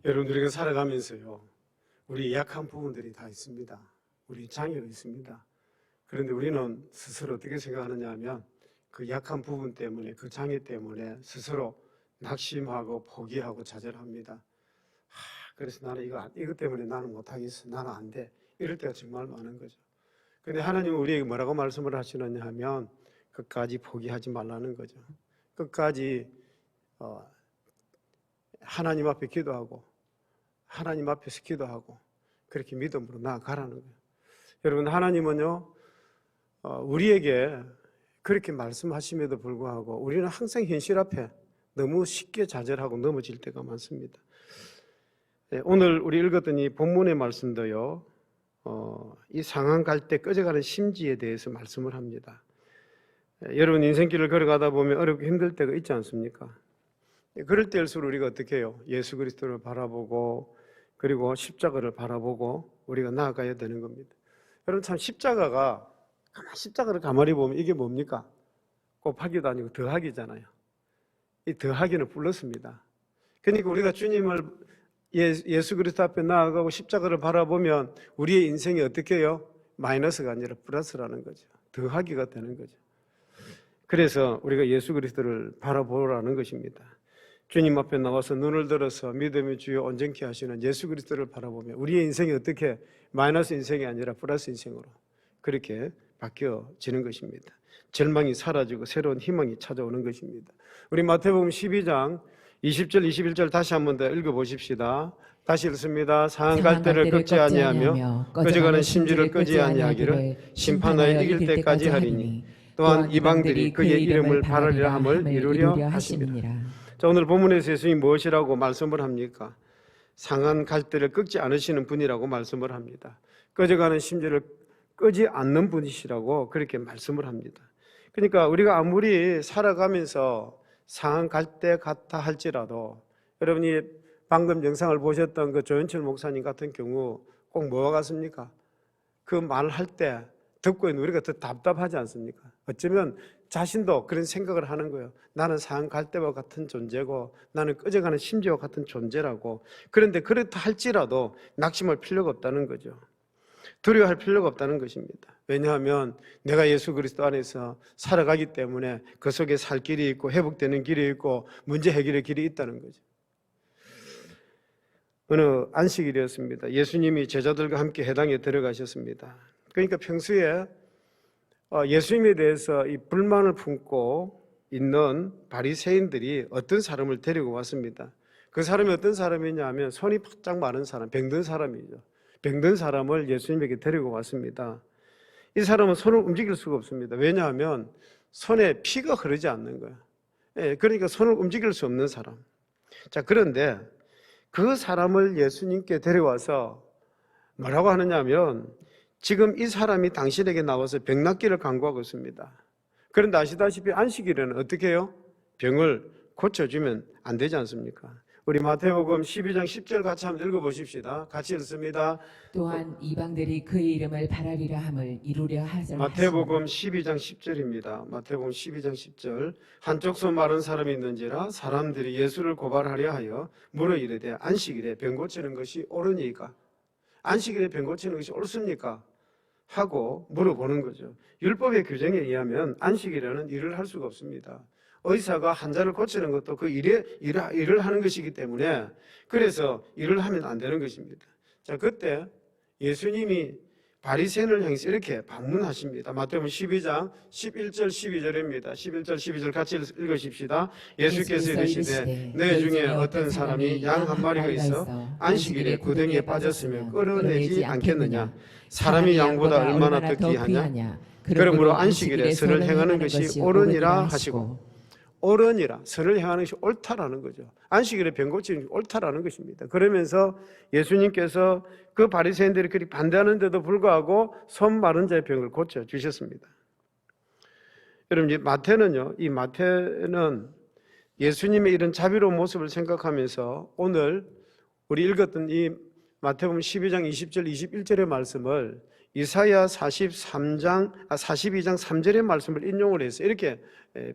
여러분, 우리가 살아가면서요, 우리 약한 부분들이 다 있습니다. 우리 장애가 있습니다. 그런데 우리는 스스로 어떻게 생각하느냐 하면 그 약한 부분 때문에, 그 장애 때문에 스스로 낙심하고 포기하고 좌절합니다. 그래서 나는 이거 때문에 나는 못하겠어, 나는 안 돼, 이럴 때가 정말 많은 거죠. 그런데 하나님은 우리에게 뭐라고 말씀을 하시느냐 하면 끝까지 포기하지 말라는 거죠. 끝까지 하나님 앞에 기도하고 하나님 앞에서 기도하고 그렇게 믿음으로 나아가라는 거예요. 여러분, 하나님은요, 우리에게 그렇게 말씀하심에도 불구하고 우리는 항상 현실 앞에 너무 쉽게 좌절하고 넘어질 때가 많습니다. 오늘 우리 읽었던 이 본문의 말씀도요, 이 상한 갈 때 꺼져가는 심지에 대해서 말씀을 합니다. 여러분, 인생길을 걸어가다 보면 어렵고 힘들 때가 있지 않습니까? 그럴 때일수록 우리가 어떻게 해요? 예수 그리스도를 바라보고 그리고 십자가를 바라보고 우리가 나아가야 되는 겁니다. 여러분, 참 십자가를 가만히 보면 이게 뭡니까? 곱하기도 아니고 더하기잖아요. 이 더하기는 플러스입니다. 그러니까 우리가 주님을 예수 그리스도 앞에 나아가고 십자가를 바라보면 우리의 인생이 어떻게 해요? 마이너스가 아니라 플러스라는 거죠. 더하기가 되는 거죠. 그래서 우리가 예수 그리스도를 바라보라는 것입니다. 주님 앞에 나와서 눈을 들어서 믿음의 주여 온전케 하시는 예수 그리스도를 바라보면 우리의 인생이 어떻게 마이너스 인생이 아니라 플러스 인생으로 그렇게 바뀌어지는 것입니다. 절망이 사라지고 새로운 희망이 찾아오는 것입니다. 우리 마태복음 12장 20절 21절 다시 한번 더 읽어보십시다. 다시 읽습니다. 상한 갈대를 꺾지 아니하며 꺼져가는 심지를 끄지 아니하기를 심판하여 이길 때까지 하리니 또한 이방들이 그의 이름을 바라리라 함을 이루려 하심이라. 자, 오늘 본문에서 예수님이 무엇이라고 말씀을 합니까? 상한 갈대를 꺾지 않으시는 분이라고 말씀을 합니다. 꺼져가는 심지를 끄지 않는 분이시라고 그렇게 말씀을 합니다. 그러니까 우리가 아무리 살아가면서 상한 갈대 같아 할지라도, 여러분이 방금 영상을 보셨던 그 조현철 목사님 같은 경우 꼭 뭐와 같습니까? 그 말할 때 듣고 있는 우리가 더 답답하지 않습니까? 어쩌면 자신도 그런 생각을 하는 거예요. 나는 상한 갈대와 같은 존재고 나는 꺼져가는 심지와 같은 존재라고. 그런데 그렇다 할지라도 낙심할 필요가 없다는 거죠. 두려워할 필요가 없다는 것입니다. 왜냐하면 내가 예수 그리스도 안에서 살아가기 때문에 그 속에 살 길이 있고 회복되는 길이 있고 문제 해결의 길이 있다는 거죠. 어느 안식일이었습니다. 예수님이 제자들과 함께 회당에 들어가셨습니다. 그러니까 평소에 예수님에 대해서 이 불만을 품고 있는 바리새인들이 어떤 사람을 데리고 왔습니다. 그 사람이 어떤 사람이냐 하면 손이 바짝 마른 사람, 병든 사람이죠. 병든 사람을 예수님에게 데리고 왔습니다. 이 사람은 손을 움직일 수가 없습니다. 왜냐하면 손에 피가 흐르지 않는 거예요. 그러니까 손을 움직일 수 없는 사람. 자, 그런데 그 사람을 예수님께 데려와서 뭐라고 하느냐 하면 지금 이 사람이 당신에게 나와서 병 낫기를 간구하고 있습니다. 그런데 아시다시피 안식일에는 어떻게 해요? 병을 고쳐주면 안 되지 않습니까? 우리 마태복음 12장 10절 같이 한번 읽어보십시다. 같이 읽습니다. 또한 이방들이 그의 이름을 바라리라 함을 이루려 하시니라. 마태복음 12장 10절입니다. 마태복음 12장 10절. 한쪽 손 마른 사람이 있는지라 사람들이 예수를 고발하려 하여 물어 이르되 안식일에 병 고치는 것이 옳으니까, 안식일에 병 고치는 것이 옳습니까? 하고 물어보는 거죠. 율법의 규정에 의하면 안식일에는 일을 할 수가 없습니다. 의사가 환자를 고치는 것도 그 일을 하는 것이기 때문에 그래서 일을 하면 안 되는 것입니다. 자, 그때 예수님이 바리새인을 향해서 이렇게 반문하십니다. 마태복음 12장 11절 12절입니다. 11절 12절 같이 읽으십시다. 예수께서 이르시되 내 중에 어떤 사람이 양 한 마리가 있어 안식일에 구덩이에 빠졌으면 끌어내지 않겠느냐? 사람이 양보다 얼마나 더 귀하냐? 그러므로 안식일에 선을 행하는 것이 옳으니라 하시고, 옳으니라, 선을 행하는 것이 옳다라는 거죠. 안식일에 병 고치는 것이 옳다라는 것입니다. 그러면서 예수님께서 그 바리새인들이 그리 반대하는데도 불구하고 손 마른 자의 병을 고쳐 주셨습니다. 여러분, 이 마태는 예수님의 이런 자비로운 모습을 생각하면서 오늘 우리 읽었던 이 마태복음 12장 20절 21절의 말씀을 이사야 42장 3절의 말씀을 인용을 해서 이렇게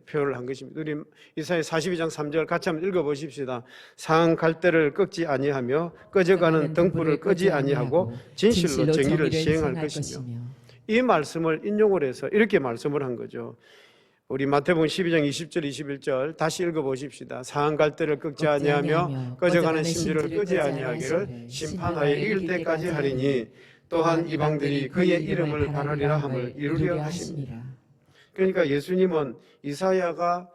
표현을 한 것입니다. 우리 이사야 42장 3절 같이 한번 읽어보십시다. 상한 갈대를 꺾지 아니하며 꺼져가는 등불을 끄지 아니하고 진실로 정의를 시행할 것이며, 이 말씀을 인용을 해서 이렇게 말씀을 한 거죠. 우리 마태복음 12장 20절 21절 다시 읽어보십시다. 상한 갈대를 꺾지 아니하며 꺼져가는 심지를 끄지 아니하기를 심판하여 이길 때까지 하리니 또한 이방들이 그의 이름을 바라리라 함을 이루려 하십니다. 그러니까 예수님은 이사야가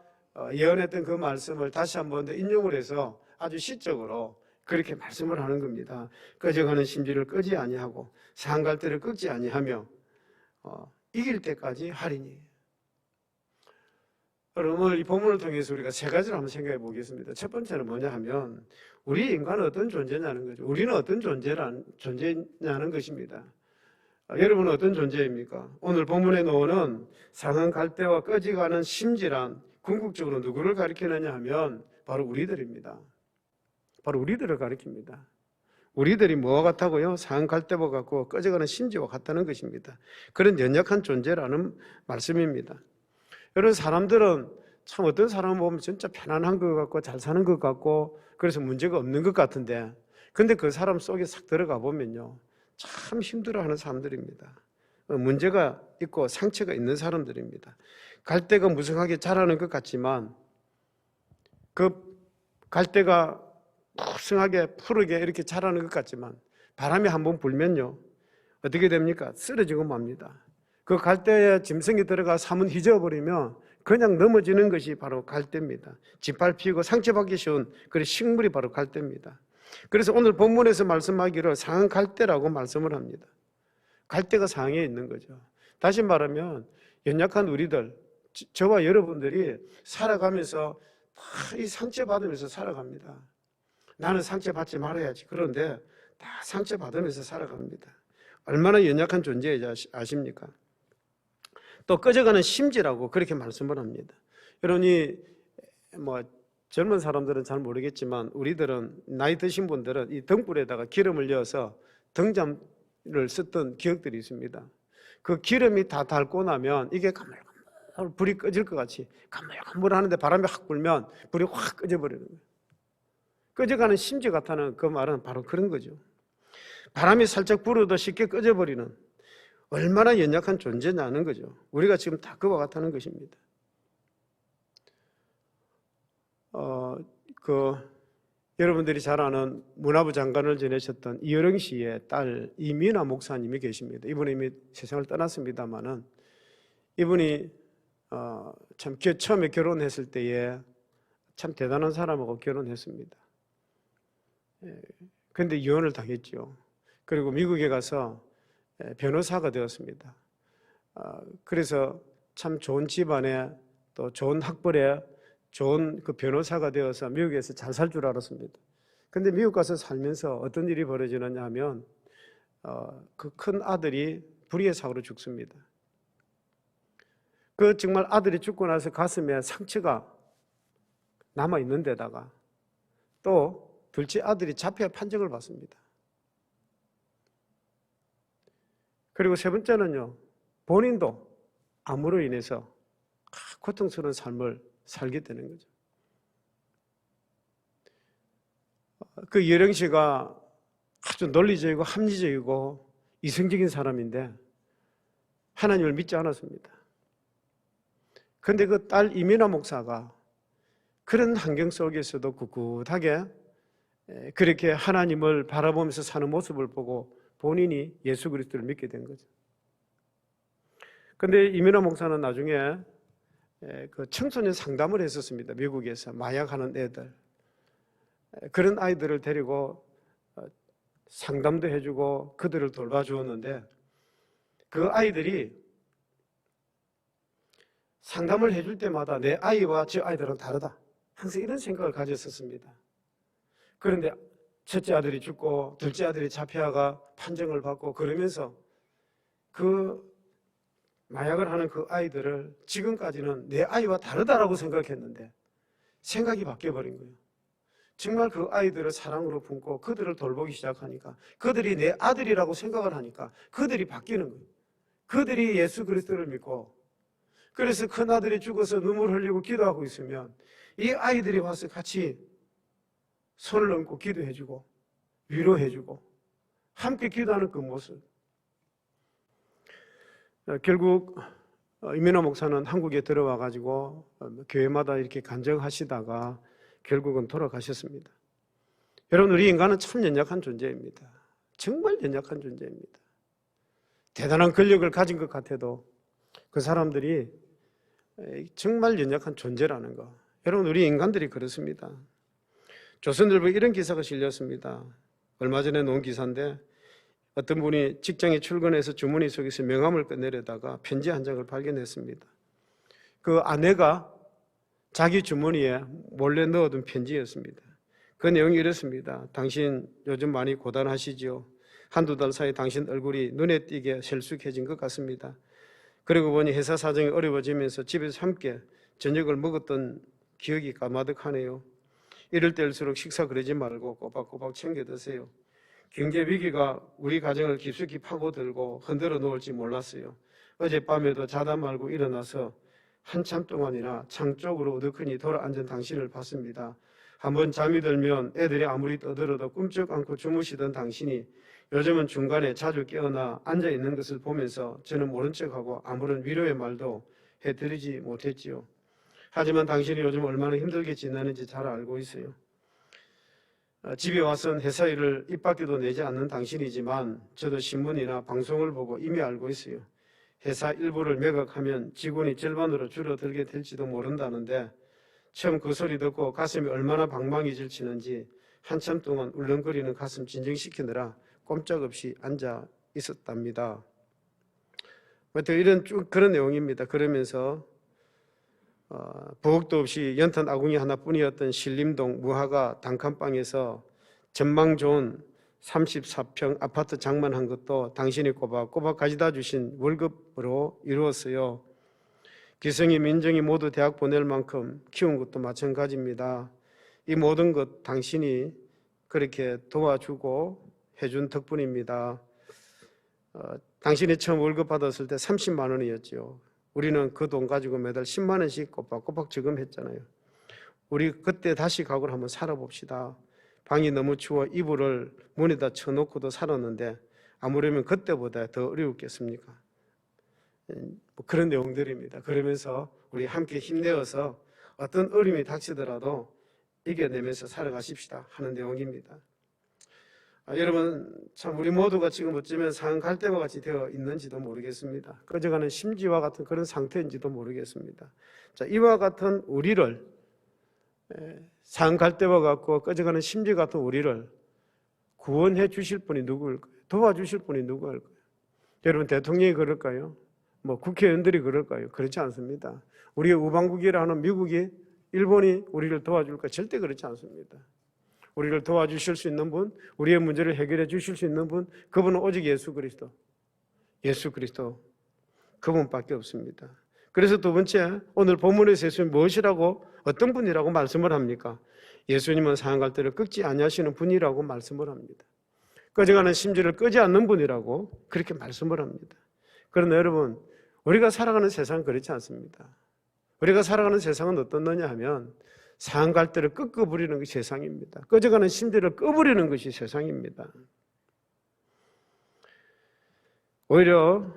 예언했던 그 말씀을 다시 한번 더 인용을 해서 아주 시적으로 그렇게 말씀을 하는 겁니다. 꺼져가는 심지를 끄지 아니하고 상한 갈대를 꺾지 아니하며 이길 때까지 하리니. 여러분, 오늘 이 본문을 통해서 우리가 세 가지를 한번 생각해 보겠습니다. 첫 번째는 뭐냐 하면 우리 인간은 어떤 존재냐는 거죠. 우리는 어떤 존재냐는 것입니다. 여러분은 어떤 존재입니까? 오늘 본문에 나오는 상한 갈대와 꺼져가는 심지란 궁극적으로 누구를 가리키느냐 하면 바로 우리들입니다. 바로 우리들을 가리킵니다. 우리들이 뭐와 같다고요? 상한 갈대와 같고 꺼져가는 심지와 같다는 것입니다. 그런 연약한 존재라는 말씀입니다. 여러분, 사람들은 참 어떤 사람을 보면 진짜 편안한 것 같고 잘 사는 것 같고 그래서 문제가 없는 것 같은데, 근데 그 사람 속에 싹 들어가 보면요 참 힘들어하는 사람들입니다. 문제가 있고 상처가 있는 사람들입니다. 갈대가 무성하게 자라는 것 같지만 그 갈대가 무성하게 푸르게 이렇게 자라는 것 같지만 바람이 한번 불면요 어떻게 됩니까? 쓰러지고 맙니다. 그 갈대에 짐승이 들어가 사문 휘저어버리면 그냥 넘어지는 것이 바로 갈대입니다. 짓밟히고 상처받기 쉬운 그런 식물이 바로 갈대입니다. 그래서 오늘 본문에서 말씀하기를 상한 갈대라고 말씀을 합니다. 갈대가 상해 있는 거죠. 다시 말하면 연약한 우리들, 저와 여러분들이 살아가면서 다 이 상처받으면서 살아갑니다. 나는 상처받지 말아야지. 그런데 다 상처받으면서 살아갑니다. 얼마나 연약한 존재인지 아십니까? 또 꺼져가는 심지라고 그렇게 말씀을 합니다. 여러분이 젊은 사람들은 잘 모르겠지만 우리들은 나이 드신 분들은 이 등불에다가 기름을 넣어서 등잔을 썼던 기억들이 있습니다. 그 기름이 다 닳고 나면 이게 가물가물 불이 꺼질 것 같이 가물가물 하는데 바람이 확 불면 불이 확 꺼져버리는 거예요. 꺼져가는 심지 같다는 그 말은 바로 그런 거죠. 바람이 살짝 불어도 쉽게 꺼져버리는 얼마나 연약한 존재냐는 거죠. 우리가 지금 다 그와 같다는 것입니다. 여러분들이 잘 아는 문화부 장관을 지내셨던 이여령 씨의 딸 이민아 목사님이 계십니다. 이분이 이미 세상을 떠났습니다만은 이분이 참 처음에 결혼했을 때에 참 대단한 사람하고 결혼했습니다. 그런데 이혼을 당했죠. 그리고 미국에 가서 변호사가 되었습니다. 그래서 참 좋은 집안에 또 좋은 학벌에 좋은 그 변호사가 되어서 미국에서 잘 살 줄 알았습니다. 그런데 미국 가서 살면서 어떤 일이 벌어지느냐 하면 그 큰 아들이 불의의 사고로 죽습니다. 그 정말 아들이 죽고 나서 가슴에 상처가 남아 있는 데다가 또 둘째 아들이 자폐 판정을 받습니다. 그리고 세 번째는요, 본인도 암으로 인해서 고통스러운 삶을 살게 되는 거죠. 그 이여령 씨가 아주 논리적이고 합리적이고 이성적인 사람인데 하나님을 믿지 않았습니다. 그런데 그 딸 이민아 목사가 그런 환경 속에서도 꿋꿋하게 그렇게 하나님을 바라보면서 사는 모습을 보고 본인이 예수 그리스도를 믿게 된 거죠. 그런데 이민아 목사는 나중에 그 청소년 상담을 했었습니다. 미국에서 마약하는 애들, 그런 아이들을 데리고 상담도 해주고 그들을 돌봐주었는데 그 아이들이 상담을 해줄 때마다 내 아이와 저 아이들은 다르다, 항상 이런 생각을 가졌었습니다. 그런데 첫째 아들이 죽고 둘째 아들이 자폐아가 판정을 받고 그러면서 그 마약을 하는 그 아이들을 지금까지는 내 아이와 다르다라고 생각했는데 생각이 바뀌어버린 거예요. 정말 그 아이들을 사랑으로 품고 그들을 돌보기 시작하니까 그들이 내 아들이라고 생각을 하니까 그들이 바뀌는 거예요. 그들이 예수 그리스도를 믿고 그래서 큰아들이 죽어서 눈물 흘리고 기도하고 있으면 이 아이들이 와서 같이 손을 얹고 기도해주고 위로해주고 함께 기도하는 그 모습. 결국 이민호 목사는 한국에 들어와 가지고 교회마다 이렇게 간증하시다가 결국은 돌아가셨습니다. 여러분, 우리 인간은 참 연약한 존재입니다. 정말 연약한 존재입니다. 대단한 권력을 가진 것 같아도 그 사람들이 정말 연약한 존재라는 거. 여러분, 우리 인간들이 그렇습니다. 조선일보에 이런 기사가 실렸습니다. 얼마 전에 놓은 기사인데 어떤 분이 직장에 출근해서 주머니 속에서 명함을 꺼내려다가 편지 한 장을 발견했습니다. 그 아내가 자기 주머니에 몰래 넣어둔 편지였습니다. 그 내용이 이렇습니다. 당신 요즘 많이 고단하시지요? 한두 달 사이 당신 얼굴이 눈에 띄게 셀쑥해진 것 같습니다. 그러고 보니 회사 사정이 어려워지면서 집에서 함께 저녁을 먹었던 기억이 까마득하네요. 이럴 때일수록 식사 그러지 말고 꼬박꼬박 챙겨 드세요. 경제 위기가 우리 가정을 깊숙이 파고들고 흔들어 놓을지 몰랐어요. 어젯밤에도 자다 말고 일어나서 한참 동안이나 창 쪽으로 우두커니 돌아앉은 당신을 봤습니다. 한번 잠이 들면 애들이 아무리 떠들어도 꿈쩍 않고 주무시던 당신이 요즘은 중간에 자주 깨어나 앉아있는 것을 보면서 저는 모른 척하고 아무런 위로의 말도 해드리지 못했지요. 하지만 당신이 요즘 얼마나 힘들게 지내는지 잘 알고 있어요. 집에 와선 회사 일을 입 밖에도 내지 않는 당신이지만 저도 신문이나 방송을 보고 이미 알고 있어요. 회사 일부를 매각하면 직원이 절반으로 줄어들게 될지도 모른다는데 처음 그 소리 듣고 가슴이 얼마나 방망이질치는지 한참 동안 울렁거리는 가슴 진정시키느라 꼼짝없이 앉아 있었답니다. 이런 쭉 그런 내용입니다. 그러면서 부엌도 없이 연탄 아궁이 하나뿐이었던 신림동 무화과 단칸방에서 전망 좋은 34평 아파트 장만한 것도 당신이 꼬박꼬박 가져다 주신 월급으로 이루었어요. 기성이 민정이 모두 대학 보낼 만큼 키운 것도 마찬가지입니다. 이 모든 것 당신이 그렇게 도와주고 해준 덕분입니다. 당신이 처음 월급 받았을 때 30만 원이었죠. 우리는 그 돈 가지고 매달 10만 원씩 꼬박꼬박 저금했잖아요. 우리 그때 다시 각오를 한번 살아봅시다. 방이 너무 추워 이불을 문에다 쳐놓고도 살았는데 아무려면 그때보다 더 어려웠겠습니까? 그런 내용들입니다. 그러면서 우리 함께 힘내어서 어떤 어려움이 닥치더라도 이겨내면서 살아가십시다 하는 내용입니다. 여러분, 참 우리 모두가 지금 어쩌면 상 갈대와 같이 되어 있는지도 모르겠습니다. 꺼져가는 심지와 같은 그런 상태인지도 모르겠습니다. 자, 이와 같은 우리를 상 갈대와 같고 꺼져가는 심지 같은 우리를 구원해 주실 분이 누구일까요? 도와주실 분이 누구일까요? 여러분, 대통령이 그럴까요? 국회의원들이 그럴까요? 그렇지 않습니다. 우리의 우방국이라 하는 미국이, 일본이 우리를 도와줄까? 절대 그렇지 않습니다. 우리를 도와주실 수 있는 분, 우리의 문제를 해결해 주실 수 있는 분, 그분은 오직 예수 그리스도, 그분밖에 없습니다. 그래서 두 번째, 오늘 본문에서 예수님 무엇이라고, 어떤 분이라고 말씀을 합니까? 예수님은 상한 때를 끄지 아니하시는 분이라고 말씀을 합니다. 꺼져가는 심지를 끄지 않는 분이라고 그렇게 말씀을 합니다. 그러나 여러분, 우리가 살아가는 세상은 그렇지 않습니다. 우리가 살아가는 세상은 어떻느냐 하면 상한 갈대를 꺾어버리는 것이 세상입니다. 꺼져가는 심지를 꺼버리는 것이 세상입니다. 오히려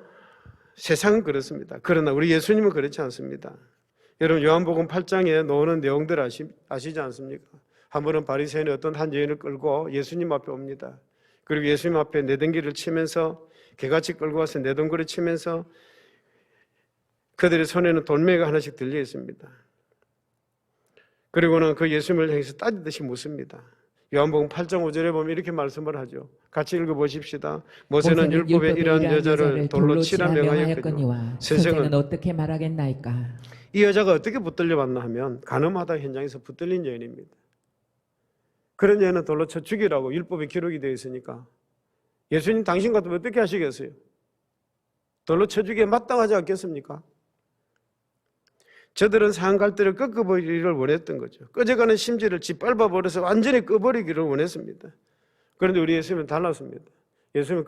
세상은 그렇습니다. 그러나 우리 예수님은 그렇지 않습니다. 여러분, 요한복음 8장에 나오는 내용들 아시지 않습니까? 한 번은 바리새인이 어떤 한 여인을 끌고 예수님 앞에 옵니다. 그리고 예수님 앞에 내등기를 치면서 개같이 끌고 와서 내동거를 치면서 그들의 손에는 돌멩이가 하나씩 들려 있습니다. 그리고는 그 예수님을 향해서 따지듯이 묻습니다. 요한복음 8장 5절에 보면 이렇게 말씀을 하죠. 같이 읽어보십시다. 모세는 율법에 이러한 여자를 돌로 치라 명하였거니와 세상은 어떻게 말하겠나이까? 이 여자가 어떻게 붙들려 왔나 하면 가늠하다 현장에서 붙들린 여인입니다. 그런 여인은 돌로 쳐 죽이라고 율법에 기록이 되어 있으니까 예수님 당신 같으면 어떻게 하시겠어요? 돌로 쳐 죽이에 마땅하지 않겠습니까? 저들은 상한 갈대를 꺾어버리기를 원했던 거죠. 꺼져가는 심지를 짓밟아버려서 완전히 꺼버리기를 원했습니다. 그런데 우리 예수님은 달랐습니다. 예수님은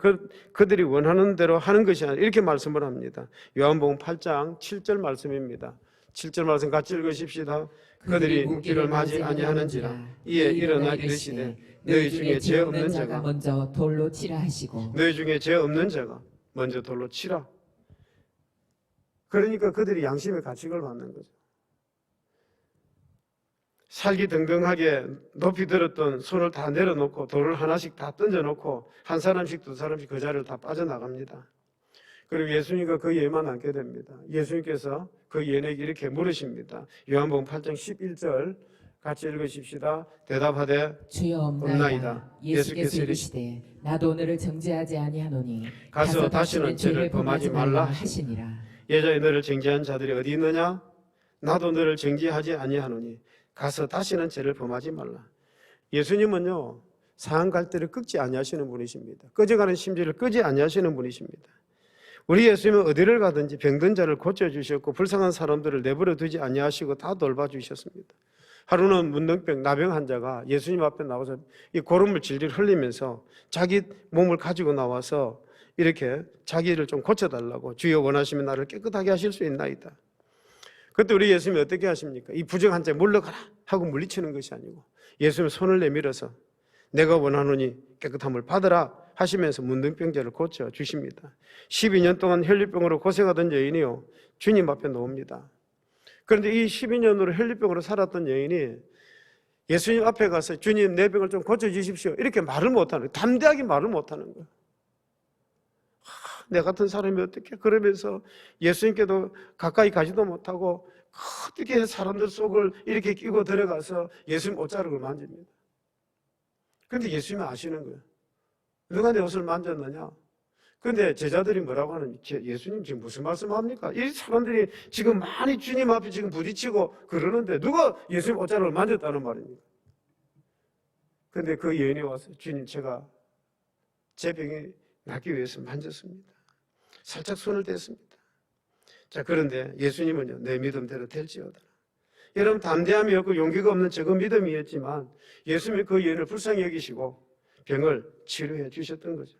그들이 원하는 대로 하는 것이 아니라 이렇게 말씀을 합니다. 요한복음 8장 7절 말씀입니다. 7절 말씀 같이 읽으십시다. 그들이 묵기를 맞이 아니하는지라 이에 일어나 이르시되 너희 중에 죄 없는 자가 먼저 돌로 치라 하시고 너희 중에 죄 없는 자가 먼저 돌로 치라. 그러니까 그들이 양심의 가책을 받는 거죠. 살기 등등하게 높이 들었던 손을 다 내려놓고 돌을 하나씩 다 던져놓고 한 사람씩 두 사람씩 그 자리를 다 빠져나갑니다. 그리고 예수님과 그 예만 앉게 됩니다. 예수님께서 그 예에게 이렇게 물으십니다. 요한복음 8장 11절 같이 읽으십시다. 대답하되 주여 없나이다. 예수께서 이르시되 나도 너를 정죄하지 아니하노니 가서 다시는 죄를 범하지 말라 하시니라. 여자의 너를 정죄한 자들이 어디 있느냐? 나도 너를 정죄하지 아니하노니 가서 다시는 죄를 범하지 말라. 예수님은요 상한 갈대를 꺾지 아니하시는 분이십니다. 꺼져가는 심지를 끄지 아니하시는 분이십니다. 우리 예수님은 어디를 가든지 병든 자를 고쳐주셨고 불쌍한 사람들을 내버려 두지 아니하시고 다 돌봐주셨습니다. 하루는 문둥병 나병 환자가 예수님 앞에 나와서 이 고름을 질질 흘리면서 자기 몸을 가지고 나와서 이렇게 자기를 좀 고쳐달라고 주여 원하시면 나를 깨끗하게 하실 수 있나이다. 그때 우리 예수님이 어떻게 하십니까? 이 부정한 자 물러가라 하고 물리치는 것이 아니고 예수님 손을 내밀어서 내가 원하노니 깨끗함을 받으라 하시면서 문둥병자를 고쳐 주십니다. 12년 동안 혈류병으로 고생하던 여인이요 주님 앞에 놓습니다. 그런데 이 12년으로 혈류병으로 살았던 여인이 예수님 앞에 가서 주님 내 병을 좀 고쳐주십시오 이렇게 말을 못하는 거예요. 담대하게 말을 못하는 거예요. 내 같은 사람이 어떻게 그러면서 예수님께도 가까이 가지도 못하고 어떻게 사람들 속을 이렇게 끼고 들어가서 예수님 옷자락을 만집니다. 그런데 예수님은 아시는 거예요. 누가 내 옷을 만졌느냐? 그런데 제자들이 뭐라고 하는 예수님 지금 무슨 말씀합니까? 이 사람들이 지금 많이 주님 앞에 지금 부딪히고 그러는데 누가 예수님 옷자락을 만졌다는 말입니까? 그런데 그 여인이 와서 주님 제가 제 병이 낫기 위해서 만졌습니다. 살짝 손을 댔습니다. 자, 그런데 예수님은요, 내 믿음대로 될지어다. 여러분, 담대함이 없고 용기가 없는 적은 믿음이었지만 예수님이 그 여인을 불쌍히 여기시고 병을 치료해 주셨던 거죠.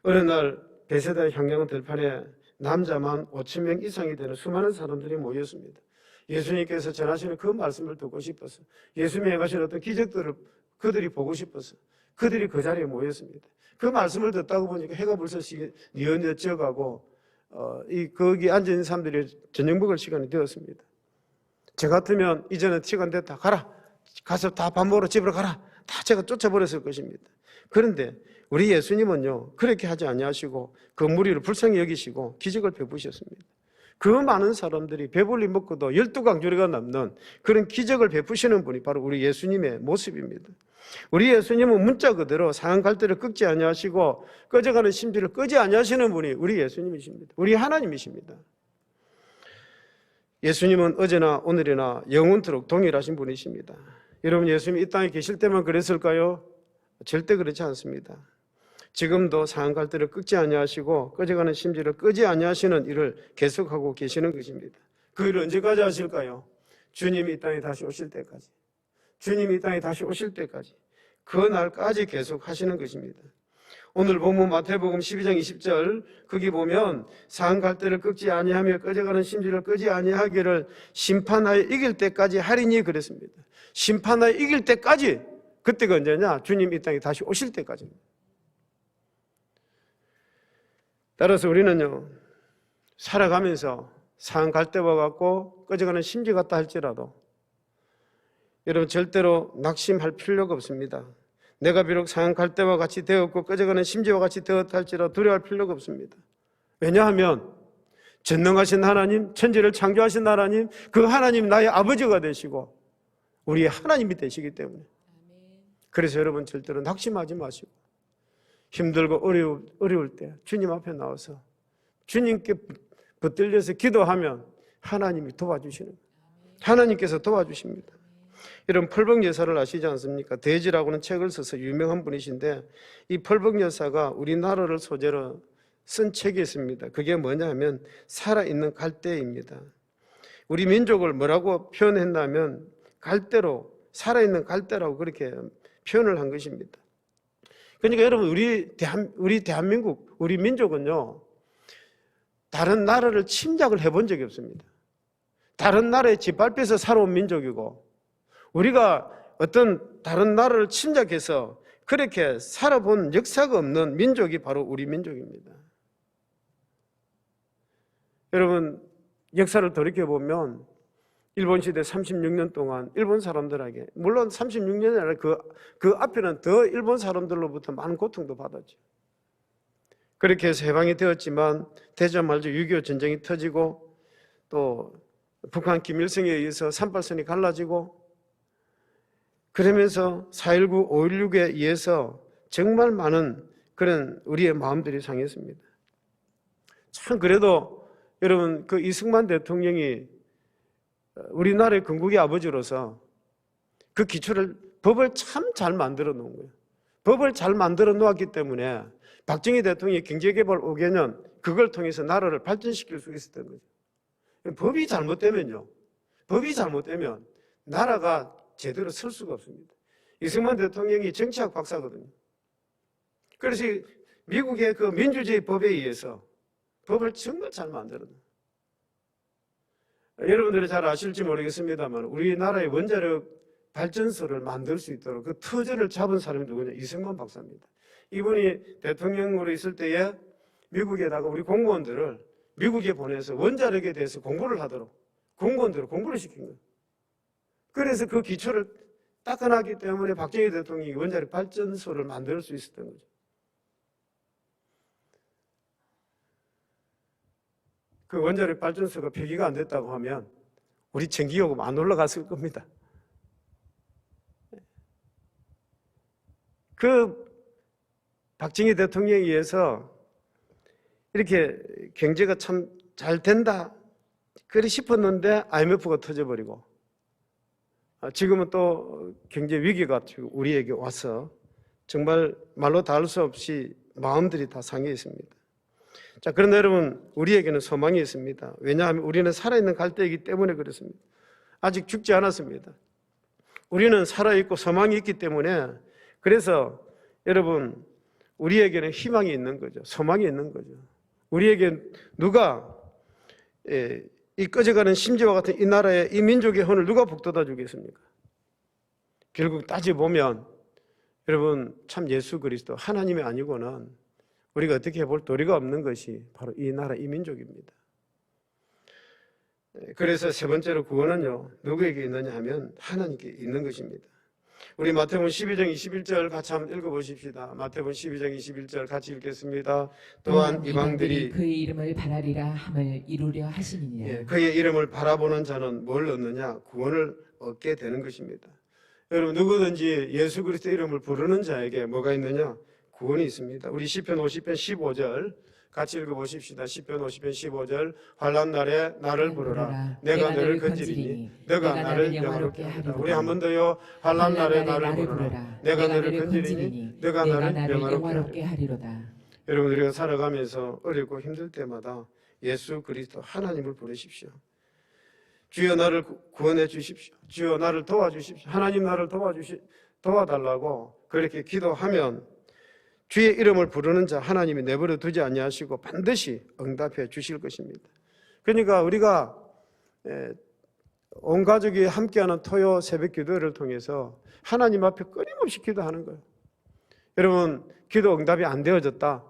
어느 날 베세다 향양 들판에 남자만 5천 명 이상이 되는 수많은 사람들이 모였습니다. 예수님께서 전하시는 그 말씀을 듣고 싶어서 예수님이 행하신 어떤 기적들을 그들이 보고 싶어서 그들이 그 자리에 모였습니다. 그 말씀을 듣다가 보니까 해가 벌써 뉘엿뉘엿 져가고 거기 앉아있는 사람들이 저녁 먹을 시간이 되었습니다. 저 같으면 이제는 시간 됐다 가라 가서 다 밥 먹으러 집으로 가라 다 제가 쫓아버렸을 것입니다. 그런데 우리 예수님은요 그렇게 하지 아니하시고 그 무리를 불쌍히 여기시고 기적을 베푸셨습니다. 그 많은 사람들이 배불리 먹고도 12강주리가 남는 그런 기적을 베푸시는 분이 바로 우리 예수님의 모습입니다. 우리 예수님은 문자 그대로 상한 갈대를 꺾지 아니하시고 꺼져가는 심지를 끄지 아니하시는 분이 우리 예수님이십니다. 우리 하나님이십니다. 예수님은 어제나 오늘이나 영원토록 동일하신 분이십니다. 여러분 예수님이 이 땅에 계실 때만 그랬을까요? 절대 그렇지 않습니다. 지금도 상한 갈대를 꺾지 아니하시고 꺼져가는 심지를 끄지 아니하시는 일을 계속하고 계시는 것입니다. 그 일을 언제까지 하실까요? 주님이 이 땅에 다시 오실 때까지. 주님이 이 땅에 다시 오실 때까지 그 날까지 계속 하시는 것입니다. 오늘 본문 마태복음 12장 20절 거기 보면 상한 갈대를 꺾지 아니하며 꺼져가는 심지를 끄지 아니하기를 심판하여 이길 때까지 하리니 그랬습니다. 심판하여 이길 때까지 그때가 언제냐? 주님 이 땅에 다시 오실 때까지입니다. 따라서 우리는요 살아가면서 상한 갈대와 같고 꺼져가는 심지 같다 할지라도 여러분 절대로 낙심할 필요가 없습니다. 내가 비록 상한 갈대와 같이 되었고 꺼져가는 심지와 같이 되었다 할지라도 두려워할 필요가 없습니다. 왜냐하면 전능하신 하나님, 천지를 창조하신 하나님, 그 하나님 나의 아버지가 되시고 우리의 하나님이 되시기 때문에 그래서 여러분 절대로 낙심하지 마시고 힘들고 어려울 때 주님 앞에 나와서 주님께 붙들려서 기도하면 하나님이 도와주시는 거예요. 하나님께서 도와주십니다. 여러분 펄벅 여사를 아시지 않습니까? 대지라고는 책을 써서 유명한 분이신데 이 펄벅 여사가 우리나라를 소재로 쓴 책이 있습니다. 그게 뭐냐면 살아있는 갈대입니다. 우리 민족을 뭐라고 표현했냐면 갈대로, 살아있는 갈대라고 그렇게 표현을 한 것입니다. 그러니까 여러분, 우리 대한민국, 우리 민족은요, 다른 나라를 침략을 해본 적이 없습니다. 다른 나라에 짓밟혀서 살아온 민족이고, 우리가 어떤 다른 나라를 침략해서 그렇게 살아본 역사가 없는 민족이 바로 우리 민족입니다. 여러분, 역사를 돌이켜보면 일본 시대 36년 동안 일본 사람들에게, 물론 36년이 아니라 그 앞에는 더 일본 사람들로부터 많은 고통도 받았죠. 그렇게 해서 해방이 되었지만 되자마자 말죠 6.25 전쟁이 터지고 또 북한 김일성에 의해서 38선이 갈라지고, 그러면서 4.19, 5.16에 의해서 정말 많은 그런 우리의 마음들이 상했습니다. 참 그래도 여러분, 그 이승만 대통령이 우리나라의 건국의 아버지로서 그 기초를, 법을 참 잘 만들어 놓은 거예요. 법을 잘 만들어 놓았기 때문에 박정희 대통령이 경제개발 5개년 그걸 통해서 나라를 발전시킬 수 있었던 거죠. 법이 잘못되면 나라가 제대로 설 수가 없습니다. 이승만 대통령이 정치학 박사거든요. 그래서 미국의 그 민주주의 법에 의해서 법을 정말 잘 만들어놔요. 여러분들이 잘 아실지 모르겠습니다만 우리나라의 원자력 발전소를 만들 수 있도록 그 터전을 잡은 사람이 누구냐? 이승만 박사입니다. 이분이 대통령으로 있을 때에 미국에다가 우리 공무원들을 미국에 보내서 원자력에 대해서 공부를 하도록 공무원들을 공부를 시킨 거예요. 그래서 그 기초를 닦아놨기 때문에 박정희 대통령이 원자력 발전소를 만들 수 있었던 거죠. 그 원자력 발전소가 폐기가 안 됐다고 하면 우리 전기요금 안 올라갔을 겁니다. 그 박정희 대통령에 의해서 이렇게 경제가 참 잘 된다 그리 싶었는데 IMF가 터져버리고 지금은 또 경제 위기가 우리에게 와서 정말 말로 다 할 수 없이 마음들이 다 상해 있습니다. 자, 그런데 여러분, 우리에게는 소망이 있습니다. 왜냐하면 우리는 살아있는 갈대이기 때문에 그렇습니다. 아직 죽지 않았습니다. 우리는 살아있고 소망이 있기 때문에, 그래서 여러분, 우리에게는 희망이 있는 거죠. 소망이 있는 거죠. 우리에게 누가 이 꺼져가는 심지와 같은 이 나라의 이 민족의 혼을 누가 북돋아 주겠습니까? 결국 따져보면 여러분, 참 예수 그리스도 하나님이 아니고는 우리가 어떻게 해볼 도리가 없는 것이 바로 이 나라 이 민족입니다. 그래서 세 번째로 구원은요, 누구에게 있느냐 하면 하나님께 있는 것입니다. 우리 마태복음 12장 21절 같이 한번 읽어보십시다. 마태복음 12장 21절 같이 읽겠습니다. 또한 이방들이 그의 이름을 바라리라 함을 이루려 하시니라. 그의 이름을 바라보는 자는 뭘 얻느냐? 구원을 얻게 되는 것입니다. 여러분, 누구든지 예수 그리스도의 이름을 부르는 자에게 뭐가 있느냐? 구원이 있습니다. 우리 시편 50편 15절 같이 읽어보십시다. 시편 50편 15절 환난 날에 나를 부르라. 내가 너를 건지리니 너가 나를 영화롭게 하리라. 우리 한 번 더요. 환난 날에 나를 부르라. 내가 너를 건지리니 너가 나를 영화롭게 하리로다. 여러분, 우리가 살아가면서 어렵고 힘들 때마다 예수 그리스도 하나님을 부르십시오. 주여 나를 구원해 주십시오. 주여 나를 도와주십시오. 하나님 나를 도와달라고 그렇게 기도하면 주의 이름을 부르는 자 하나님이 내버려 두지 아니하시고 반드시 응답해 주실 것입니다. 그러니까 우리가 온 가족이 함께하는 토요 새벽 기도를 통해서 하나님 앞에 끊임없이 기도하는 거예요. 여러분, 기도 응답이 안 되어졌다,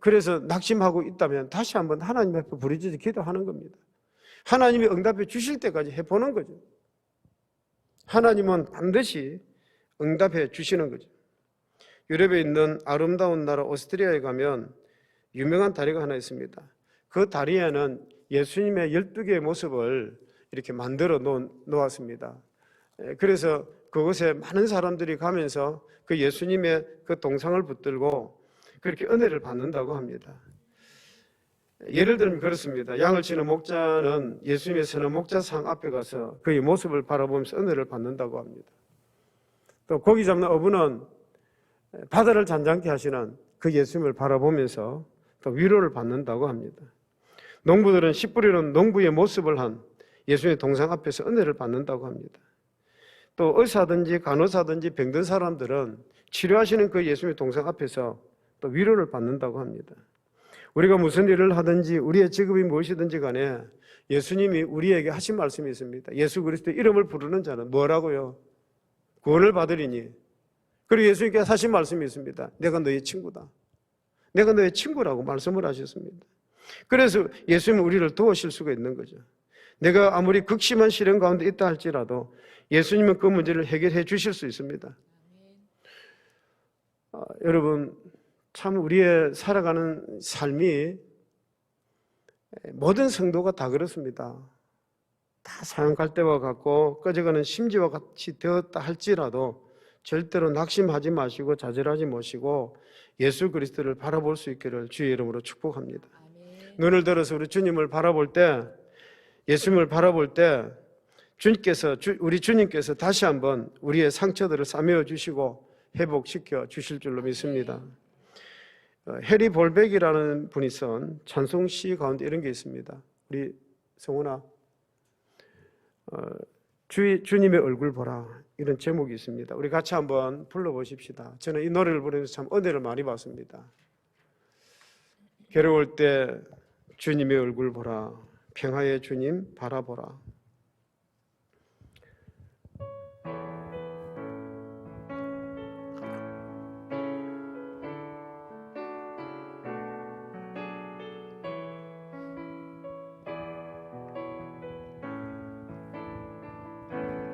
그래서 낙심하고 있다면 다시 한번 하나님 앞에 부르짖어 기도하는 겁니다. 하나님이 응답해 주실 때까지 해보는 거죠. 하나님은 반드시 응답해 주시는 거죠. 유럽에 있는 아름다운 나라 오스트리아에 가면 유명한 다리가 하나 있습니다. 그 다리에는 예수님의 12개의 모습을 이렇게 만들어 놓았습니다. 그래서 그곳에 많은 사람들이 가면서 그 예수님의 그 동상을 붙들고 그렇게 은혜를 받는다고 합니다. 예를 들면 그렇습니다. 양을 치는 목자는 예수님의 선한 목자상 앞에 가서 그의 모습을 바라보면서 은혜를 받는다고 합니다. 또 고기 잡는 어부는 바다를 잔잔케 하시는 그 예수님을 바라보면서 또 위로를 받는다고 합니다. 농부들은 씨 뿌리는 농부의 모습을 한 예수님의 동상 앞에서 은혜를 받는다고 합니다. 또 의사든지 간호사든지 병든 사람들은 치료하시는 그 예수님의 동상 앞에서 또 위로를 받는다고 합니다. 우리가 무슨 일을 하든지 우리의 직업이 무엇이든지 간에 예수님이 우리에게 하신 말씀이 있습니다. 예수 그리스도의 이름을 부르는 자는 뭐라고요? 구원을 받으리니. 그리고 예수님께서 하신 말씀이 있습니다. 내가 너의 친구다. 내가 너의 친구라고 말씀을 하셨습니다. 그래서 예수님은 우리를 도우실 수가 있는 거죠. 내가 아무리 극심한 시련 가운데 있다 할지라도 예수님은 그 문제를 해결해 주실 수 있습니다. 여러분, 참 우리의 살아가는 삶이 모든 성도가 다 그렇습니다. 다 사형 갈대와 같고 꺼져가는 심지와 같이 되었다 할지라도 절대로 낙심하지 마시고 좌절하지 마시고 예수 그리스도를 바라볼 수 있기를 주의 이름으로 축복합니다. 아멘. 눈을 들어서 우리 주님을 바라볼 때, 예수님을 바라볼 때 우리 주님께서 다시 한번 우리의 상처들을 싸매어 주시고 회복시켜 주실 줄로 믿습니다. 해리 볼백이라는 분이 쓴 찬송시 가운데 이런 게 있습니다. 우리 성훈아, 주님의 얼굴 보라, 이런 제목이 있습니다. 우리 같이 한번 불러보십시다. 저는 이 노래를 부르면서 참 은혜를 많이 받습니다. 괴로울 때 주님의 얼굴 보라, 평화의 주님 바라보라.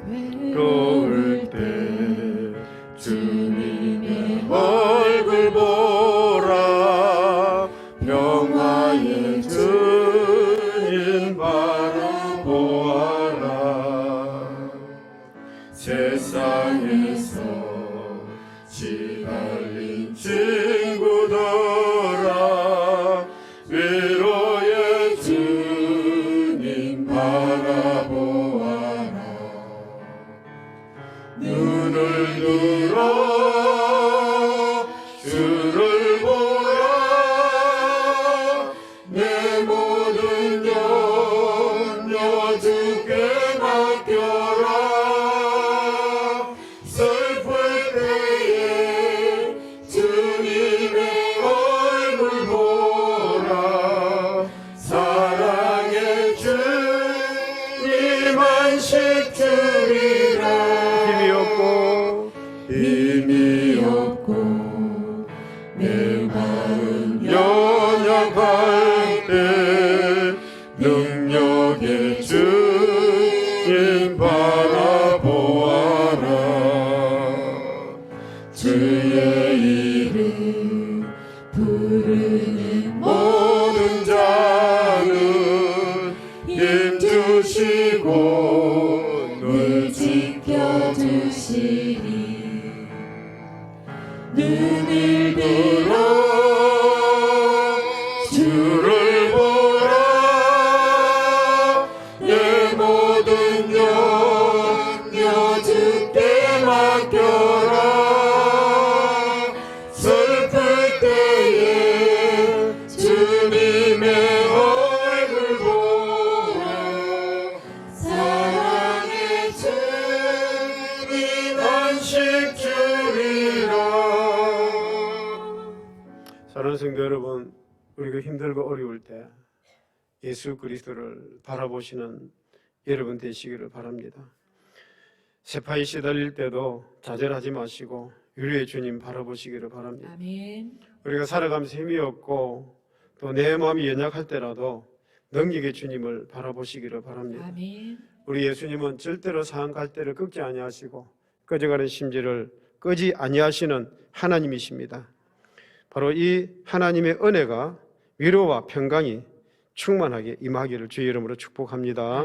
괴로울 때 주님의 얼굴 보라, 평화의 주님 바라보아라. 세상에서 시달린 친구들아, 위로의 주님 바라보아라. 눈을 들어 주를 보라, 내 모든 염려 주께 맡겨라. 슬플 때에 주님의 얼굴 보라, 사랑의 주님 안식 주리라. 힘이 없고 내 마음 연약할 때 능력의 주님 바라보아라. 주의 이름 부르는 모든 자는 힘 주시고 늘 지켜주시리. 눈을 들어 주를 보라, 내 모든 염려 주께 맡겨라. 슬플 때에 주님의 얼굴 보라, 사랑의 주님 안식 주리라. 사랑하는 성도 여러분, 우리가 힘들고 어려울 때 예수 그리스도를 바라보시는 여러분 되시기를 바랍니다. 세파에 시달릴 때도 좌절하지 마시고 위로의 주님 바라보시기를 바랍니다. 아멘. 우리가 살아가면서 힘이 없고 또 내 마음이 연약할 때라도 능력의 주님을 바라보시기를 바랍니다. 아멘. 우리 예수님은 절대로 상한 갈대를 꺾지 아니하시고 꺼져가는 심지를 끄지 아니하시는 하나님이십니다. 바로 이 하나님의 은혜가 위로와 평강이 충만하게 임하기를 주의 이름으로 축복합니다.